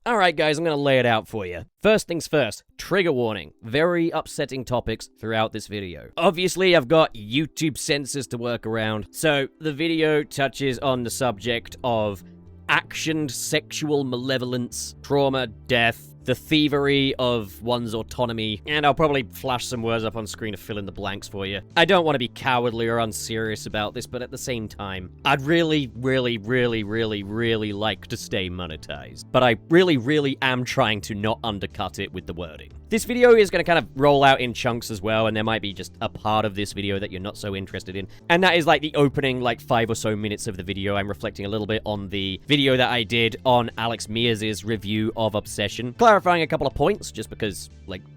Alright guys, I'm gonna lay it out for you. First things first, trigger warning. Very upsetting topics throughout this video. Obviously, I've got YouTube censors to work around, so the video touches on the subject of actioned sexual malevolence, trauma, death, the thievery of one's autonomy, and I'll probably flash some words up on screen to fill in the blanks for you. I don't want to be cowardly or unserious about this, but at the same time, I'd really like to stay monetized. But I really am trying to not undercut it with the wording. This video is going to kind of roll out in chunks as well, and there might be just a part of this video that you're not so interested in. And that is like the opening 5 or so minutes of the video. I'm reflecting a little bit on the video that I did on Alex Mears' review of Obsession. Clarifying a couple of points, just because,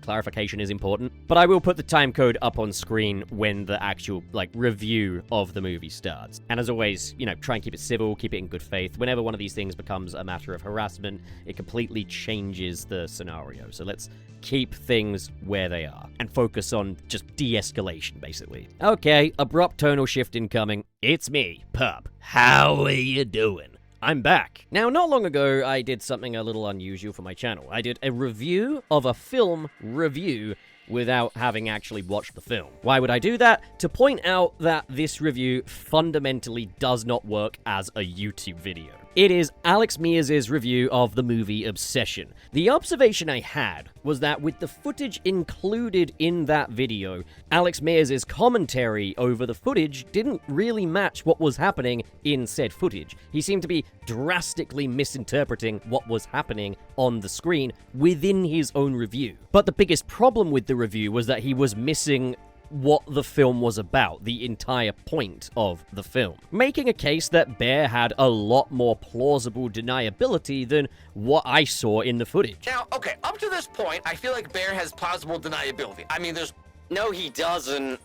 clarification is important. But I will put the time code up on screen when the actual, review of the movie starts. And as always, try and keep it civil, keep it in good faith. Whenever one of these things becomes a matter of harassment, it completely changes the scenario. So let's keep things where they are and focus on just de-escalation, basically. Okay, abrupt tonal shift incoming. It's me, Pup. How are you doing? I'm back. Now, not long ago, I did something a little unusual for my channel. I did a review of a film review without having actually watched the film. Why would I do that? To point out that this review fundamentally does not work as a YouTube video. It is Alex Mears' review of the movie Obsession. The observation I had was that with the footage included in that video, Alex Mears' commentary over the footage didn't really match what was happening in said footage. He seemed to be drastically misinterpreting what was happening on the screen within his own review. But the biggest problem with the review was that he was missing what the film was about, the entire point of the film. Making a case that Bear had a lot more plausible deniability than what I saw in the footage. Now, okay, up to this point, I feel like Bear has plausible deniability. I mean, there's... No, he doesn't.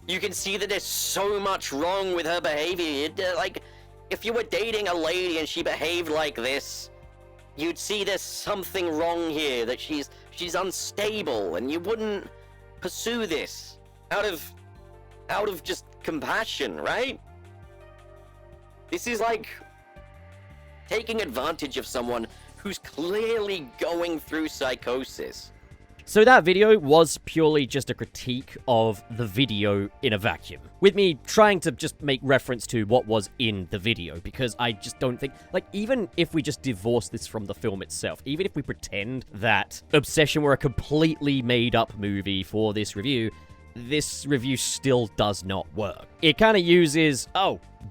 You can see that there's so much wrong with her behavior. If you were dating a lady and she behaved like this, you'd see there's something wrong here, that she's unstable, and you wouldn't pursue this out of just compassion, right? This is like taking advantage of someone who's clearly going through psychosis. So that video was purely just a critique of the video in a vacuum, with me trying to just make reference to what was in the video, because I just don't think, even if we just divorce this from the film itself, even if we pretend that Obsession were a completely made-up movie for this review still does not work. It kind of uses,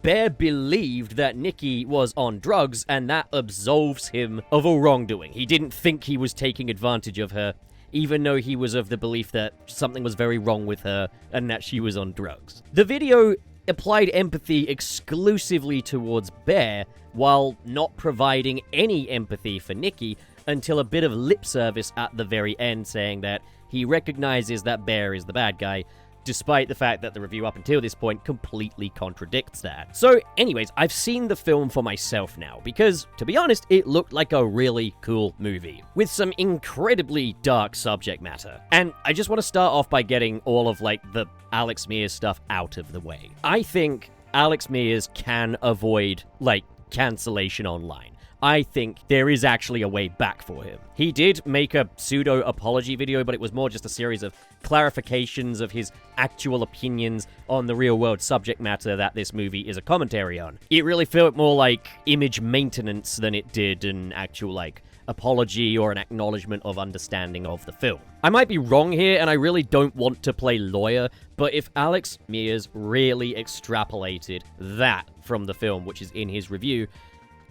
Bear believed that Nikki was on drugs, and that absolves him of all wrongdoing. He didn't think he was taking advantage of her, even though he was of the belief that something was very wrong with her and that she was on drugs. The video applied empathy exclusively towards Bear, while not providing any empathy for Nikki until a bit of lip service at the very end, saying that he recognizes that Bear is the bad guy, despite the fact that the review up until this point completely contradicts that. So anyways, I've seen the film for myself now, because, to be honest, it looked like a really cool movie, with some incredibly dark subject matter. And I just want to start off by getting all of, the Alex Mears stuff out of the way. I think Alex Mears can avoid, cancellation online. I think there is actually a way back for him. He did make a pseudo-apology video, but it was more just a series of clarifications of his actual opinions on the real-world subject matter that this movie is a commentary on. It really felt more like image maintenance than it did an actual, apology or an acknowledgement of understanding of the film. I might be wrong here, and I really don't want to play lawyer, but if Alex Mears really extrapolated that from the film, which is in his review,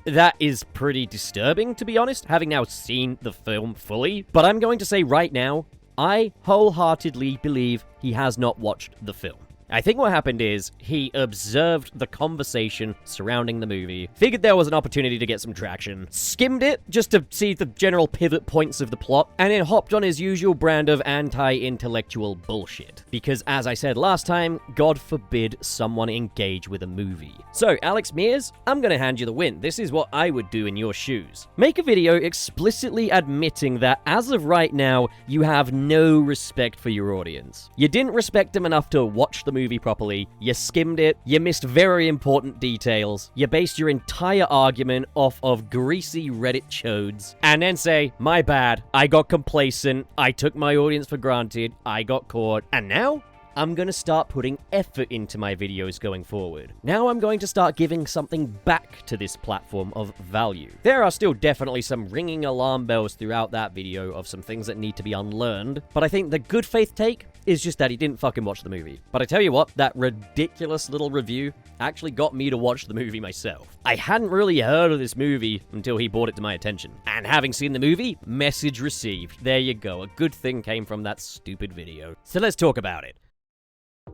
that is pretty disturbing, to be honest, having now seen the film fully. But I'm going to say right now, I wholeheartedly believe he has not watched the film. I think what happened is he observed the conversation surrounding the movie, figured there was an opportunity to get some traction, skimmed it just to see the general pivot points of the plot, and then hopped on his usual brand of anti-intellectual bullshit. Because as I said last time, God forbid someone engage with a movie. So, Alex Mears, I'm gonna hand you the win. This is what I would do in your shoes. Make a video explicitly admitting that as of right now, you have no respect for your audience. You didn't respect them enough to watch the movie properly, you skimmed it, you missed very important details, you based your entire argument off of greasy Reddit chodes, and then say, my bad, I got complacent, I took my audience for granted, I got caught, and now I'm gonna start putting effort into my videos going forward. Now I'm going to start giving something back to this platform of value. There are still definitely some ringing alarm bells throughout that video of some things that need to be unlearned, but I think the good faith take is just that he didn't fucking watch the movie. But I tell you what, that ridiculous little review actually got me to watch the movie myself. I hadn't really heard of this movie until he brought it to my attention. And having seen the movie, message received. There you go, a good thing came from that stupid video. So let's talk about it.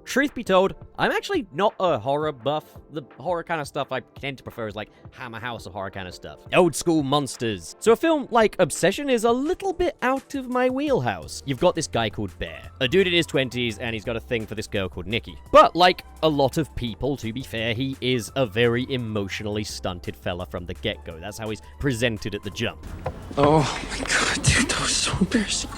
Truth be told, I'm actually not a horror buff. The horror kind of stuff I tend to prefer is like Hammer House or horror kind of stuff. Old school monsters. So a film like Obsession is a little bit out of my wheelhouse. You've got this guy called Bear, a dude in his 20s, and he's got a thing for this girl called Nikki. But like a lot of people, to be fair, he is a very emotionally stunted fella from the get-go. That's how he's presented at the jump. Oh my god, dude, that was so embarrassing.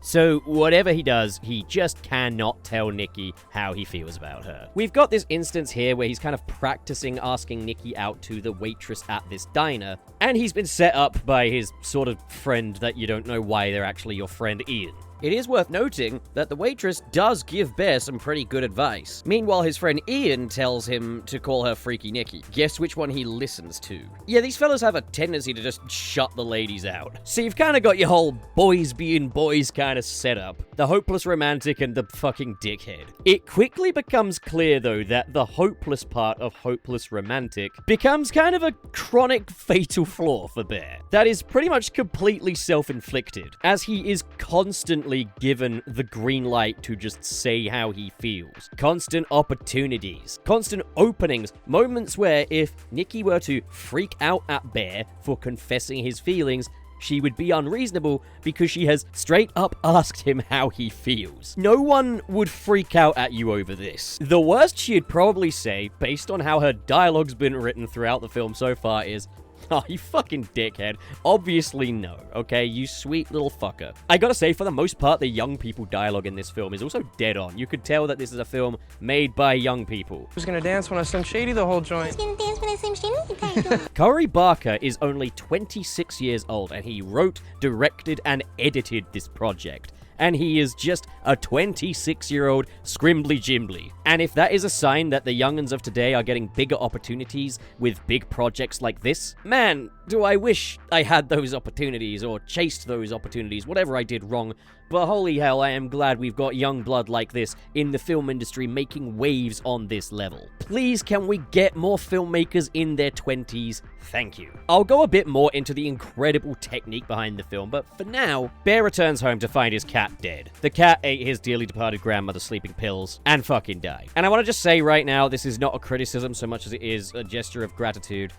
So whatever he does, he just cannot tell Nikki how he feels about her. We've got this instance here where he's kind of practicing asking Nikki out to the waitress at this diner, and he's been set up by his sort of friend that you don't know why they're actually your friend Ian. It is worth noting that the waitress does give Bear some pretty good advice. Meanwhile, his friend Ian tells him to call her Freaky Nikki. Guess which one he listens to? Yeah, these fellas have a tendency to just shut the ladies out. So you've kind of got your whole boys being boys kind of setup. The hopeless romantic and the fucking dickhead. It quickly becomes clear, though, that the hopeless part of hopeless romantic becomes kind of a chronic fatal flaw for Bear. That is pretty much completely self-inflicted, as he is constantly given the green light to just say how he feels. Constant opportunities, constant openings, moments where if Nikki were to freak out at Bear for confessing his feelings, she would be unreasonable because she has straight up asked him how he feels. No one would freak out at you over this. The worst she'd probably say, based on how her dialogue's been written throughout the film so far, is, "Oh, you fucking dickhead. Obviously no, okay? You sweet little fucker." I gotta say, for the most part, the young people dialogue in this film is also dead on. You could tell that this is a film made by young people. Who's gonna dance when I sing Shady the whole joint? Cory Barker is only 26 years old, and he wrote, directed, and edited this project. And he is just a 26-year-old scrimbly jimbly. And if that is a sign that the young'uns of today are getting bigger opportunities with big projects like this, man, do I wish I had those opportunities or chased those opportunities, whatever I did wrong. But holy hell, I am glad we've got young blood like this in the film industry making waves on this level. Please, can we get more filmmakers in their 20s? Thank you. I'll go a bit more into the incredible technique behind the film, but for now, Bear returns home to find his cat dead. The cat ate his dearly departed grandmother's sleeping pills and fucking died. And I want to just say right now, this is not a criticism so much as it is a gesture of gratitude.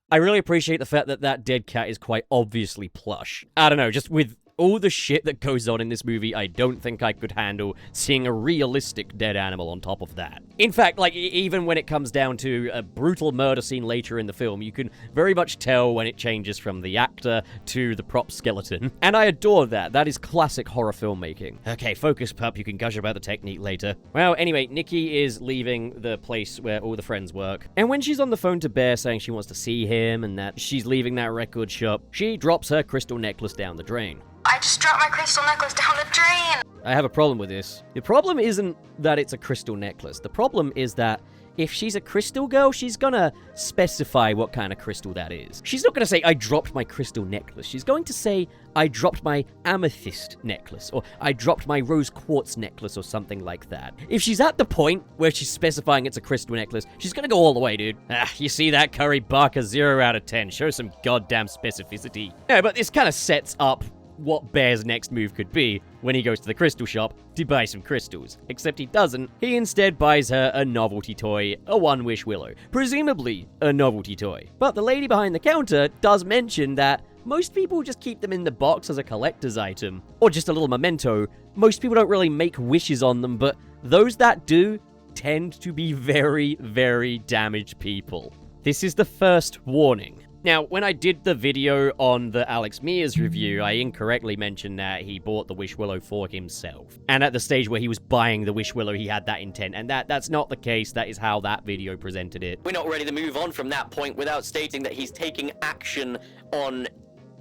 I really appreciate the fact that that dead cat is quite obviously plush. I don't know, just with all the shit that goes on in this movie, I don't think I could handle seeing a realistic dead animal on top of that. In fact, like, even when it comes down to a brutal murder scene later in the film, you can very much tell when it changes from the actor to the prop skeleton. And I adore that. That is classic horror filmmaking. Okay, focus, pup. You can gush about the technique later. Well, anyway, Nikki is leaving the place where all the friends work. And when she's on the phone to Bear saying she wants to see him and that she's leaving that record shop, she drops her crystal necklace down the drain. I just dropped my crystal necklace down the drain! I have a problem with this. The problem isn't that it's a crystal necklace. The problem is that if she's a crystal girl, she's gonna specify what kind of crystal that is. She's not gonna say, "I dropped my crystal necklace." She's going to say, "I dropped my amethyst necklace," or "I dropped my rose quartz necklace," or something like that. If she's at the point where she's specifying it's a crystal necklace, she's gonna go all the way, dude. You see that, Cory Barker? 0 out of 10. Show some goddamn specificity. Yeah, but this kind of sets up what Bear's next move could be when he goes to the crystal shop to buy some crystals. Except he doesn't. He instead buys her a novelty toy, a One-Wish Willow. Presumably a novelty toy. But the lady behind the counter does mention that most people just keep them in the box as a collector's item, or just a little memento. Most people don't really make wishes on them, but those that do tend to be very, very damaged people. This is the first warning. Now, when I did the video on the Alex Mears review, I incorrectly mentioned that he bought the Wish Willow for himself. And at the stage where he was buying the Wish Willow, he had that intent. And that's not the case. That is how that video presented it. We're not ready to move on from that point without stating that he's taking action on,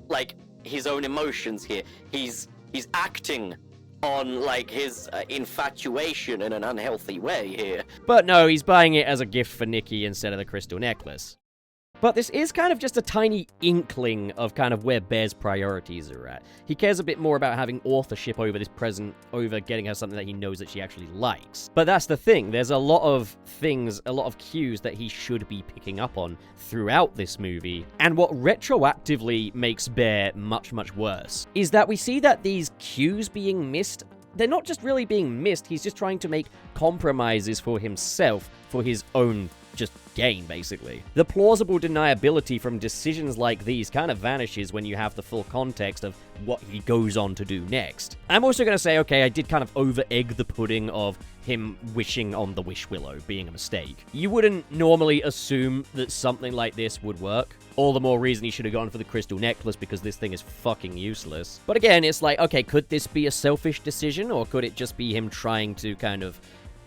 like, his own emotions here. He's acting on, like, his infatuation in an unhealthy way here. But no, he's buying it as a gift for Nikki instead of the crystal necklace. But this is kind of just a tiny inkling of kind of where Bear's priorities are at. He cares a bit more about having authorship over this present, over getting her something that he knows that she actually likes. But that's the thing, there's a lot of things, a lot of cues that he should be picking up on throughout this movie. And what retroactively makes Bear much, much worse is that we see that these cues being missed, they're not just really being missed, he's just trying to make compromises for himself, for his own just gain, basically. The plausible deniability from decisions like these kind of vanishes when you have the full context of what he goes on to do next. I'm also going to say, okay, I did kind of over-egg the pudding of him wishing on the Wish Willow being a mistake. You wouldn't normally assume that something like this would work. All the more reason he should have gone for the crystal necklace because this thing is fucking useless. But again, it's like, okay, could this be a selfish decision or could it just be him trying to kind of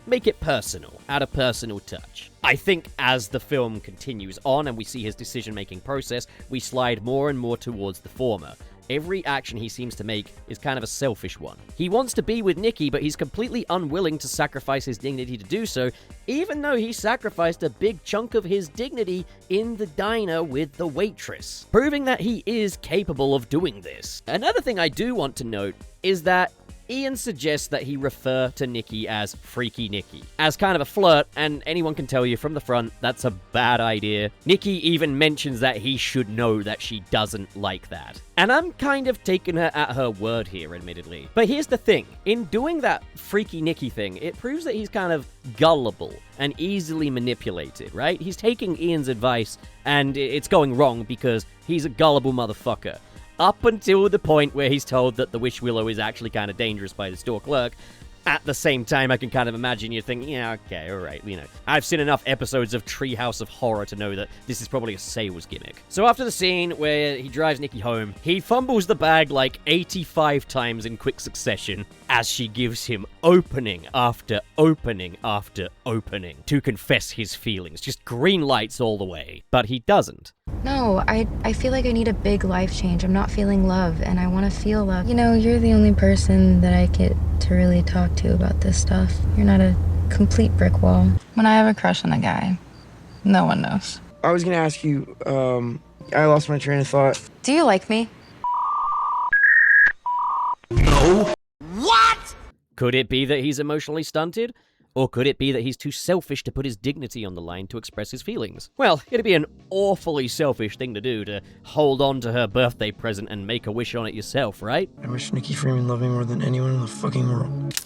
make it personal, add a personal touch? I think as the film continues on and we see his decision-making process, we slide more and more towards the former. Every action he seems to make is kind of a selfish one. He wants to be with Nikki, but he's completely unwilling to sacrifice his dignity to do so, even though he sacrificed a big chunk of his dignity in the diner with the waitress, proving that he is capable of doing this. Another thing I do want to note is that Ian suggests that he refer to Nikki as Freaky Nikki, as kind of a flirt, and anyone can tell you from the front that's a bad idea. Nikki even mentions that he should know that she doesn't like that. And I'm kind of taking her at her word here, admittedly. But here's the thing, in doing that Freaky Nikki thing, it proves that he's kind of gullible and easily manipulated, right? He's taking Ian's advice, and it's going wrong because he's a gullible motherfucker. Up until the point where he's told that the Wish Willow is actually kind of dangerous by the store clerk. At the same time, I can kind of imagine you thinking, yeah, okay, alright, you know. I've seen enough episodes of Treehouse of Horror to know that this is probably a sales gimmick. So after the scene where he drives Nikki home, he fumbles the bag like 85 times in quick succession as she gives him opening after opening after opening to confess his feelings. Just green lights all the way. But he doesn't. No, I feel like I need a big life change. I'm not feeling love, and I want to feel love. You know, you're the only person that I get to really talk to about this stuff. You're not a complete brick wall. When I have a crush on a guy, no one knows. I was gonna ask you, I lost my train of thought. Do you like me? No. Could it be that he's emotionally stunted? Or could it be that he's too selfish to put his dignity on the line to express his feelings? Well, it'd be an awfully selfish thing to do, to hold on to her birthday present and make a wish on it yourself, right? I wish Nikki Freeman loved me more than anyone in the fucking world.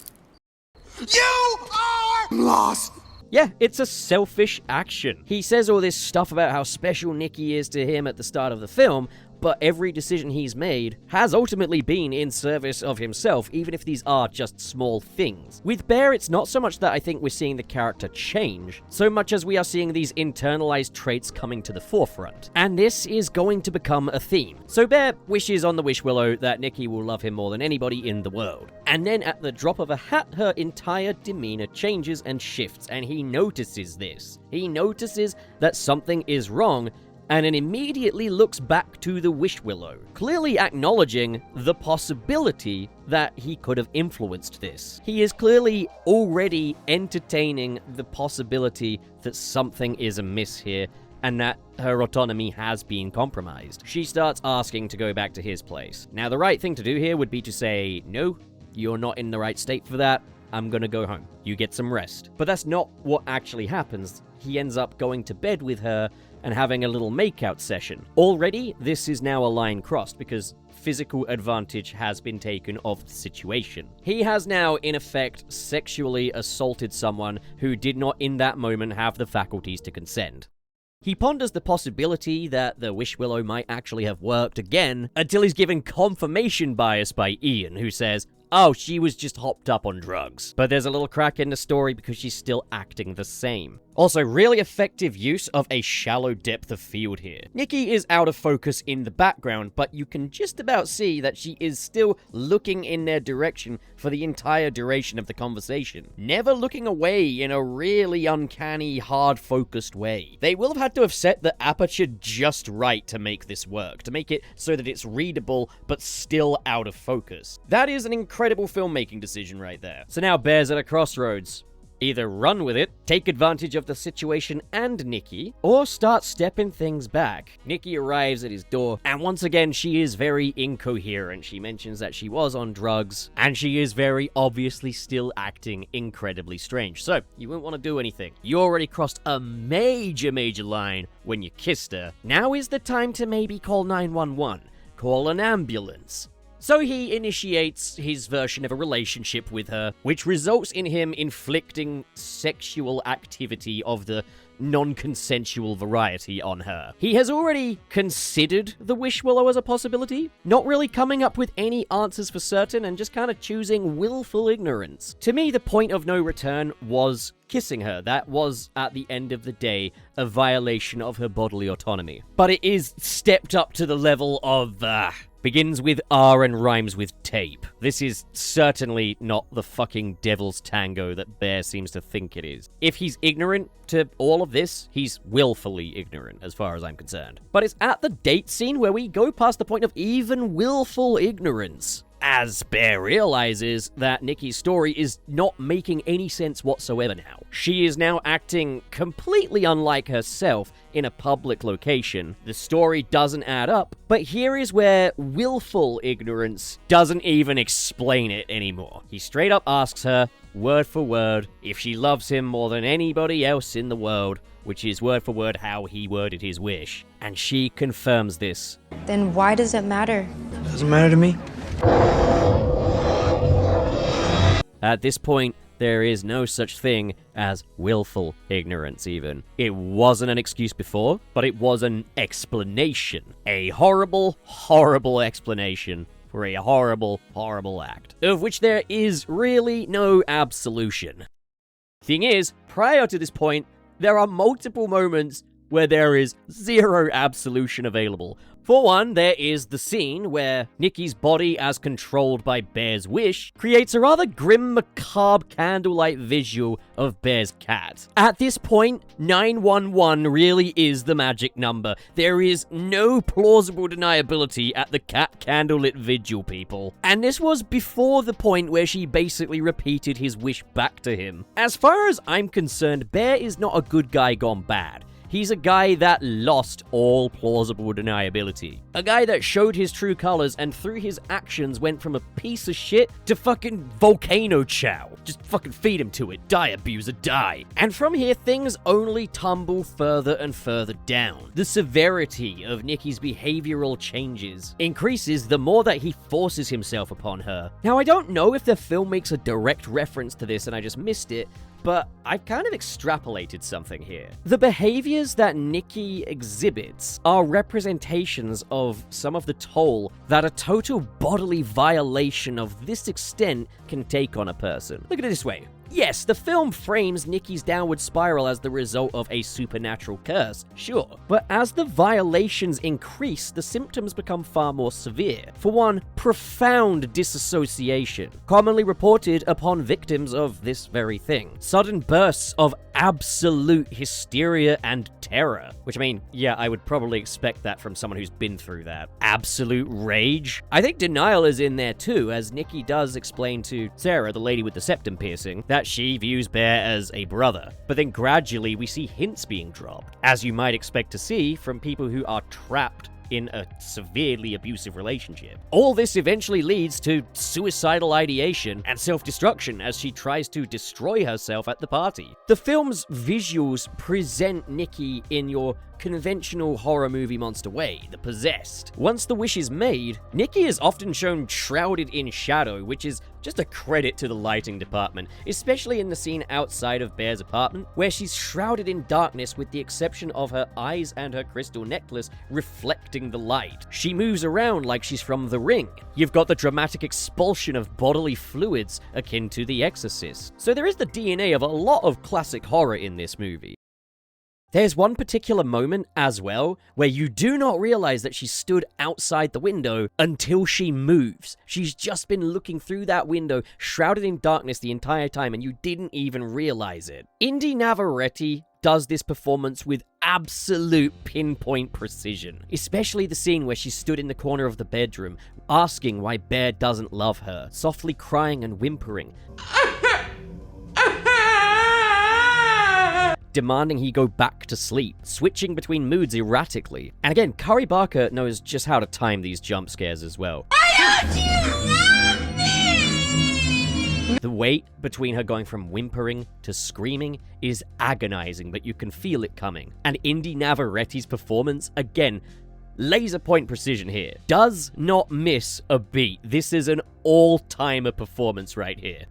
You are lost! Yeah, it's a selfish action. He says all this stuff about how special Nikki is to him at the start of the film, but every decision he's made has ultimately been in service of himself, even if these are just small things. With Bear, it's not so much that I think we're seeing the character change, so much as we are seeing these internalized traits coming to the forefront. And this is going to become a theme. So Bear wishes on the Wish Willow that Nikki will love him more than anybody in the world. And then at the drop of a hat, her entire demeanor changes and shifts, and he notices this. He notices that something is wrong, and then immediately looks back to the Wish Willow, clearly acknowledging the possibility that he could have influenced this. He is clearly already entertaining the possibility that something is amiss here, and that her autonomy has been compromised. She starts asking to go back to his place. Now, the right thing to do here would be to say, no, you're not in the right state for that. I'm gonna go home. You get some rest. But that's not what actually happens. He ends up going to bed with her and having a little makeout session. Already, this is now a line crossed because physical advantage has been taken of the situation. He has now, in effect, sexually assaulted someone who did not in that moment have the faculties to consent. He ponders the possibility that the Wish Willow might actually have worked again until he's given confirmation bias by Ian, who says, oh, she was just hopped up on drugs. But there's a little crack in the story because she's still acting the same. Also, really effective use of a shallow depth of field here. Nikki is out of focus in the background, but you can just about see that she is still looking in their direction for the entire duration of the conversation. Never looking away in a really uncanny, hard-focused way. They will have had to have set the aperture just right to make this work, to make it so that it's readable, but still out of focus. That is an incredible filmmaking decision right there. So now Bear's at a crossroads. Either run with it, take advantage of the situation and Nikki, or start stepping things back. Nikki arrives at his door, and once again, she is very incoherent. She mentions that she was on drugs, and she is very obviously still acting incredibly strange. So, you wouldn't want to do anything. You already crossed a major line when you kissed her. Now is the time to maybe call 911. Call an ambulance. So he initiates his version of a relationship with her, which results in him inflicting sexual activity of the non-consensual variety on her. He has already considered the wish willow as a possibility, not really coming up with any answers for certain and just kind of choosing willful ignorance. To me, the point of no return was kissing her. That was, at the end of the day, a violation of her bodily autonomy. But it is stepped up to the level of, begins with R and rhymes with tape. This is certainly not the fucking devil's tango that Bear seems to think it is. If he's ignorant to all of this, he's willfully ignorant, as far as I'm concerned. But it's at the date scene where we go past the point of even willful ignorance, as Bear realizes that Nikki's story is not making any sense whatsoever now. She is now acting completely unlike herself in a public location. The story doesn't add up, but here is where willful ignorance doesn't even explain it anymore. He straight up asks her, word for word, if she loves him more than anybody else in the world, which is word for word how he worded his wish. And she confirms this. Then why does it matter? Doesn't matter to me. At this point, there is no such thing as willful ignorance even. It wasn't an excuse before, but it was an explanation. A horrible, horrible explanation for a horrible, horrible act, of which there is really no absolution. Thing is, prior to this point, there are multiple moments where there is zero absolution available. For one, there is the scene where Nikki's body, as controlled by Bear's wish, creates a rather grim, macabre candlelight visual of Bear's cat. At this point, 911 really is the magic number. There is no plausible deniability at the cat candlelit vigil, people. And this was before the point where she basically repeated his wish back to him. As far as I'm concerned, Bear is not a good guy gone bad. He's a guy that lost all plausible deniability. A guy that showed his true colors and through his actions went from a piece of shit to fucking volcano chow. Just fucking feed him to it. Die, abuser, die. And from here, things only tumble further and further down. The severity of Nikki's behavioral changes increases the more that he forces himself upon her. Now, I don't know if the film makes a direct reference to this and I just missed it, but I've kind of extrapolated something here. The behaviors that Nikki exhibits are representations of some of the toll that a total bodily violation of this extent can take on a person. Look at it this way. Yes, the film frames Nikki's downward spiral as the result of a supernatural curse, sure. But as the violations increase, the symptoms become far more severe. For one, profound disassociation, commonly reported upon victims of this very thing. Sudden bursts of absolute hysteria and terror. Which, I mean, yeah, I would probably expect that from someone who's been through that. Absolute rage. I think denial is in there too, as Nikki does explain to Sarah, the lady with the septum piercing, that she views Bear as a brother. But then gradually we see hints being dropped, as you might expect to see from people who are trapped in a severely abusive relationship. All this eventually leads to suicidal ideation and self-destruction as she tries to destroy herself at the party. The film's visuals present Nikki in your conventional horror movie monster way, the possessed. Once the wish is made, Nikki is often shown shrouded in shadow, which is Just a credit to the lighting department, especially in the scene outside of Bear's apartment, where she's shrouded in darkness with the exception of her eyes and her crystal necklace reflecting the light. She moves around like she's from The Ring. You've got the dramatic expulsion of bodily fluids akin to The Exorcist. So there is the DNA of a lot of classic horror in this movie. There's one particular moment as well where you do not realize that she stood outside the window until she moves. She's just been looking through that window, shrouded in darkness the entire time, and you didn't even realize it. Indy Navarrete does this performance with absolute pinpoint precision, especially the scene where she stood in the corner of the bedroom, asking why Bear doesn't love her, softly crying and whimpering, demanding he go back to sleep, switching between moods erratically. And again, Kari Barker knows just how to time these jump scares as well. Why don't you love me? The wait between her going from whimpering to screaming is agonizing, but you can feel it coming. And Indy Navarrete's performance, again, laser point precision here. Does not miss a beat. This is an all-timer performance right here.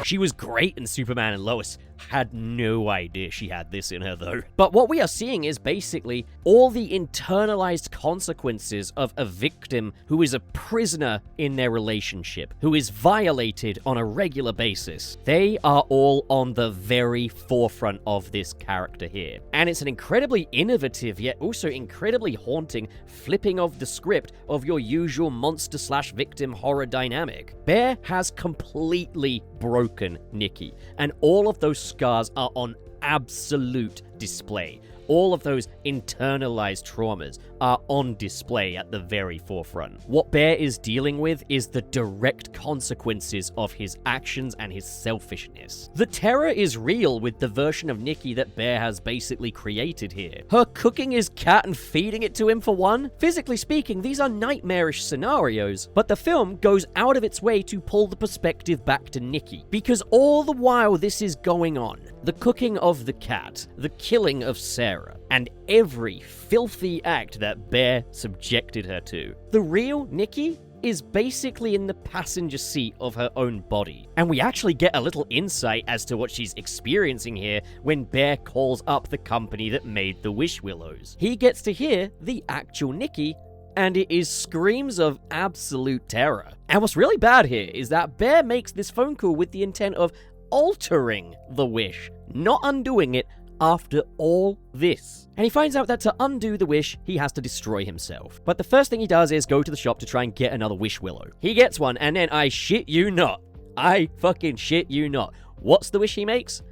She was great in Superman and Lois. Had no idea she had this in her, though. But what we are seeing is basically all the internalized consequences of a victim who is a prisoner in their relationship, who is violated on a regular basis. They are all on the very forefront of this character here. And it's an incredibly innovative, yet also incredibly haunting flipping of the script of your usual monster/victim horror dynamic. Bear has completely broken Nikki, and all of those scars are on absolute display. All of those internalized traumas are on display at the very forefront. What Bear is dealing with is the direct consequences of his actions and his selfishness. The terror is real with the version of Nikki that Bear has basically created here. Her cooking his cat and feeding it to him for one? Physically speaking, these are nightmarish scenarios, but the film goes out of its way to pull the perspective back to Nikki, because all the while this is going on, the cooking of the cat, the killing of Sarah, and every filthy act that Bear subjected her to, the real Nikki is basically in the passenger seat of her own body. And we actually get a little insight as to what she's experiencing here when Bear calls up the company that made the Wish Willows. He gets to hear the actual Nikki, and it is screams of absolute terror. And what's really bad here is that Bear makes this phone call with the intent of altering the wish, not undoing it after all this. And he finds out that to undo the wish, he has to destroy himself. But the first thing he does is go to the shop to try and get another Wish Willow. He gets one, and then I shit you not. I fucking shit you not. What's the wish he makes?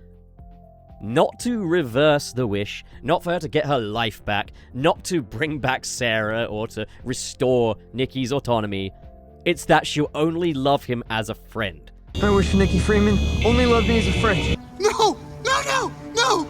Not to reverse the wish, not for her to get her life back, not to bring back Sarah or to restore Nikki's autonomy. It's that she'll only love him as a friend. I wish Nikki Freeman only loved me as a friend. No! No, no, no!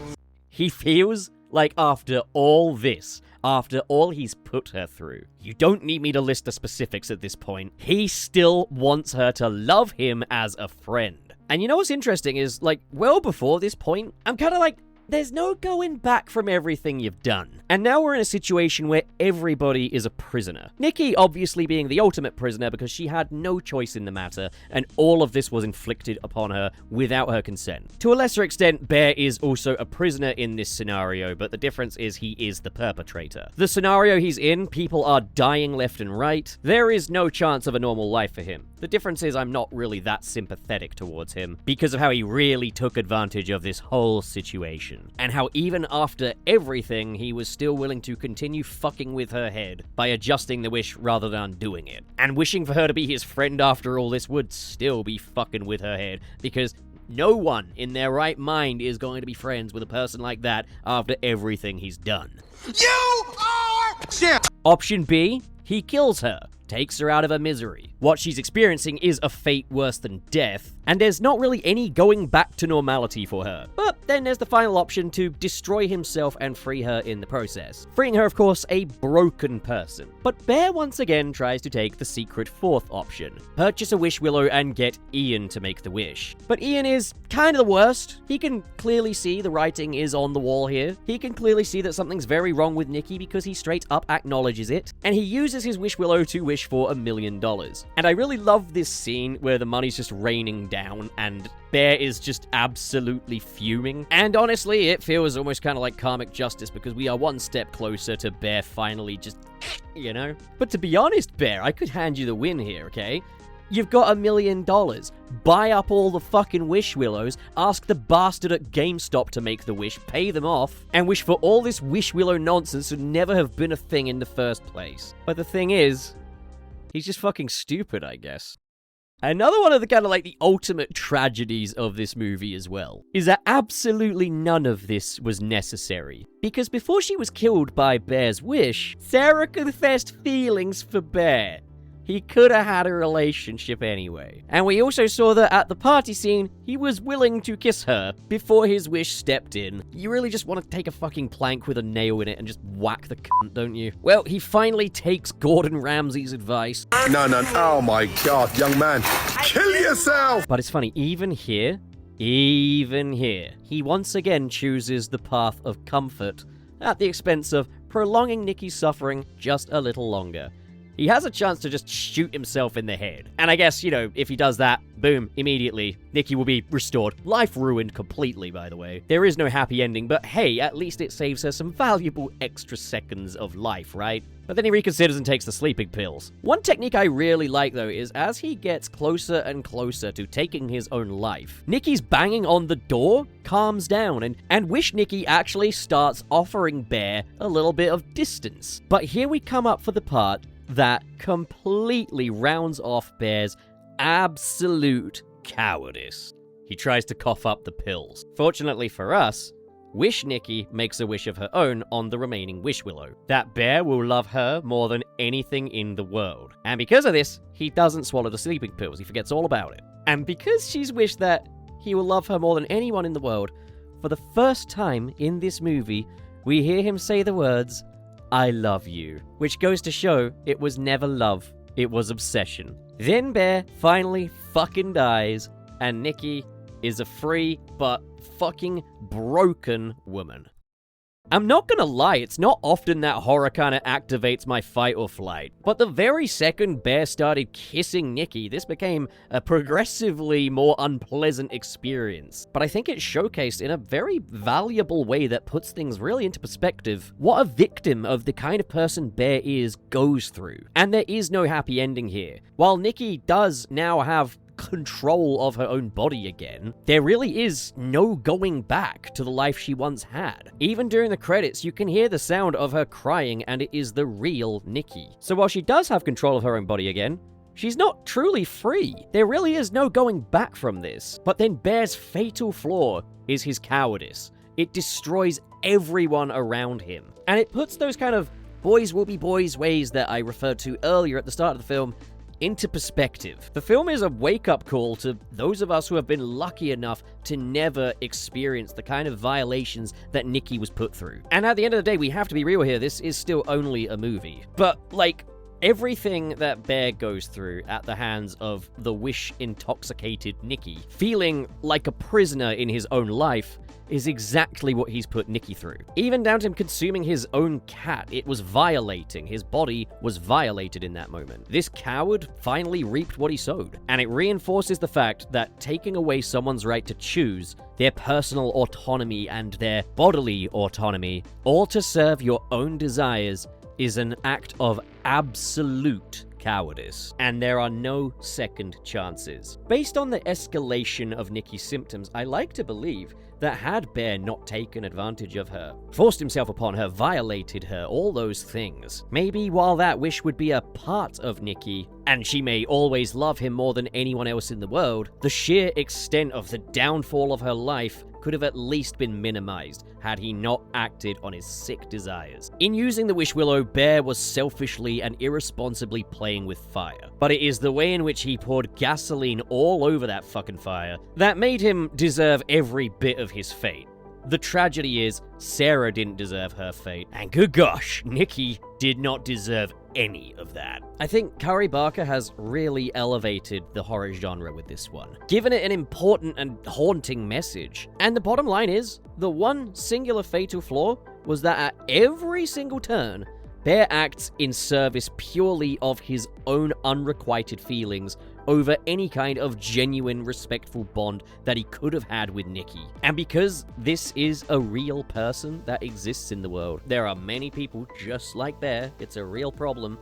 He feels like after all this, after all he's put her through, you don't need me to list the specifics at this point, he still wants her to love him as a friend. And you know what's interesting is, like, well before this point, I'm kind of like, there's no going back from everything you've done. And now we're in a situation where everybody is a prisoner. Nikki obviously being the ultimate prisoner because she had no choice in the matter, and all of this was inflicted upon her without her consent. To a lesser extent, Bear is also a prisoner in this scenario, but the difference is he is the perpetrator. The scenario he's in, people are dying left and right. There is no chance of a normal life for him. The difference is I'm not really that sympathetic towards him because of how he really took advantage of this whole situation. And how even after everything, he was still willing to continue fucking with her head by adjusting the wish rather than undoing it. And wishing for her to be his friend after all this would still be fucking with her head, because no one in their right mind is going to be friends with a person like that after everything he's done. You are... Yeah. Option B, he kills her. takes her out of her misery. What she's experiencing is a fate worse than death, and there's not really any going back to normality for her. But then there's the final option to destroy himself and free her in the process. Freeing her, of course, a broken person. But Bear once again tries to take the secret fourth option. Purchase a wish willow and get Ian to make the wish. But Ian is kind of the worst. He can clearly see the writing is on the wall here. He can clearly see that something's very wrong with Nikki because he straight up acknowledges it. And he uses his wish willow to wish for $1 million. And I really love this scene where the money's just raining down and Bear is just absolutely fuming. And honestly, it feels almost kind of like karmic justice because we are one step closer to Bear finally just, you know? But to be honest, Bear, I could hand you the win here, okay? You've got $1 million. Buy up all the fucking wish willows, ask the bastard at GameStop to make the wish, pay them off, and wish for all this wish willow nonsense to never have been a thing in the first place. But the thing is, he's just fucking stupid, I guess. Another one of the kind of like the ultimate tragedies of this movie as well is that absolutely none of this was necessary. Because before she was killed by Bear's wish, Sarah confessed feelings for Bear. He could have had a relationship anyway. And we also saw that at the party scene, he was willing to kiss her before his wish stepped in. You really just want to take a fucking plank with a nail in it and just whack the cunt, don't you? Well, he finally takes Gordon Ramsay's advice. No. Oh my God, young man. Kill yourself! But it's funny, even here, he once again chooses the path of comfort at the expense of prolonging Nikki's suffering just a little longer. He has a chance to just shoot himself in the head. And I guess, you know, if he does that, boom, immediately, Nikki will be restored. Life ruined completely, by the way. There is no happy ending, but hey, at least it saves her some valuable extra seconds of life, right? But then he reconsiders and takes the sleeping pills. One technique I really like, though, is as he gets closer and closer to taking his own life, Nikki's banging on the door calms down, and Wish Nikki actually starts offering Bear a little bit of distance. But here we come up for the part that completely rounds off Bear's absolute cowardice. He tries to cough up the pills. Fortunately for us, Wish Nikki makes a wish of her own on the remaining wish willow, that Bear will love her more than anything in the world. And because of this, he doesn't swallow the sleeping pills. He forgets all about it. And because she's wished that he will love her more than anyone in the world, for the first time in this movie, we hear him say the words, "I love you," which goes to show it was never love, it was obsession. Then Bear finally fucking dies, and Nikki is a free but fucking broken woman. I'm not gonna lie, it's not often that horror kinda activates my fight or flight, but the very second Bear started kissing Nikki, this became a progressively more unpleasant experience. But I think it showcased in a very valuable way that puts things really into perspective what a victim of the kind of person Bear is goes through. And there is no happy ending here. While Nikki does now have control of her own body again, there really is no going back to the life she once had. Even during the credits, you can hear the sound of her crying, and it is the real Nikki. So while she does have control of her own body again, she's not truly free. There really is no going back from this. But then Bear's fatal flaw is his cowardice. It destroys everyone around him. And it puts those kind of boys will be boys ways that I referred to earlier at the start of the film into perspective. The film is a wake-up call to those of us who have been lucky enough to never experience the kind of violations that Nikki was put through. And at the end of the day, we have to be real here, this is still only a movie. But, like, everything that Bear goes through at the hands of the wish-intoxicated Nikki, feeling like a prisoner in his own life, is exactly what he's put Nikki through. Even down to him consuming his own cat, it was violating. His body was violated in that moment. This coward finally reaped what he sowed, and it reinforces the fact that taking away someone's right to choose, their personal autonomy and their bodily autonomy, all to serve your own desires, is an act of absolute cowardice, and there are no second chances. Based on the escalation of Nikki's symptoms, I like to believe that had Bear not taken advantage of her, forced himself upon her, violated her, all those things, maybe while that wish would be a part of Nikki, and she may always love him more than anyone else in the world, the sheer extent of the downfall of her life could have at least been minimized had he not acted on his sick desires. In using the Wish Willow, Bear was selfishly and irresponsibly playing with fire. But it is the way in which he poured gasoline all over that fucking fire that made him deserve every bit of his fate. The tragedy is, Sarah didn't deserve her fate, and good gosh, Nikki did not deserve any of that. I think Kari Barker has really elevated the horror genre with this one, given it an important and haunting message. And the bottom line is, the one singular fatal flaw was that at every single turn, Bear acts in service purely of his own unrequited feelings over any kind of genuine, respectful bond that he could have had with Nikki. And because this is a real person that exists in the world, there are many people just like Bear, it's a real problem,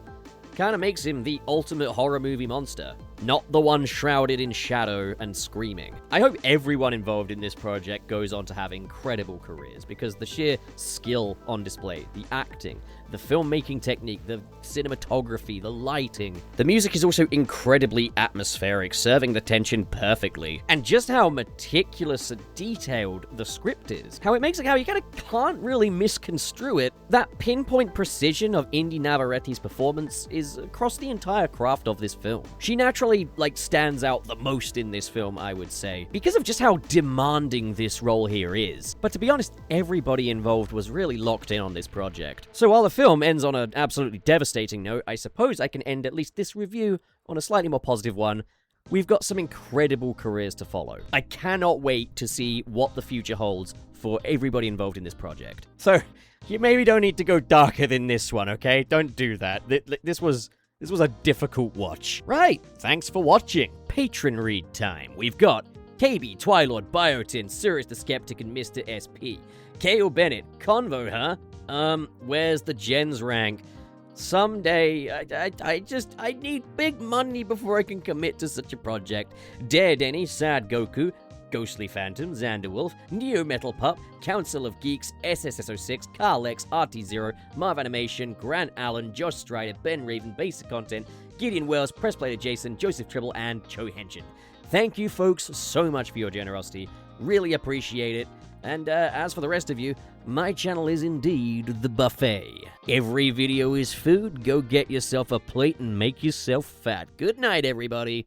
kind of makes him the ultimate horror movie monster, not the one shrouded in shadow and screaming. I hope everyone involved in this project goes on to have incredible careers, because the sheer skill on display, the acting, the filmmaking technique, the cinematography, the lighting. The music is also incredibly atmospheric, serving the tension perfectly. And just how meticulous and detailed the script is. How it makes it how you kind of can't really misconstrue it. That pinpoint precision of Indy Navarrette's performance is across the entire craft of this film. She naturally, stands out the most in this film, I would say, because of just how demanding this role here is. But to be honest, everybody involved was really locked in on this project. So while the film ends on an absolutely devastating note, I suppose I can end at least this review on a slightly more positive one. We've got some incredible careers to follow. I cannot wait to see what the future holds for everybody involved in this project. So, you maybe don't need to go darker than this one, okay? Don't do that. This was a difficult watch. Right, thanks for watching. Patron read time. We've got KB, Twilord, Biotin, Sirius the Skeptic, and Mr. SP. K.O. Bennett, Convo, huh? Where's the gens rank? Someday, I need big money before I can commit to such a project. Dare Denny, Sad Goku, Ghostly Phantom, Xander Wolf, Neo Metal Pup, Council of Geeks, SSS06, Carlex, RT0, Marv Animation, Grant Allen, Josh Strider, Ben Raven, Basic Content, Gideon Wells, Pressplater Jason, Joseph Tribble, and Cho Henshin. Thank you folks so much for your generosity. Really appreciate it. And as for the rest of you, my channel is indeed the buffet. Every video is food. Go get yourself a plate and make yourself fat. Good night, everybody.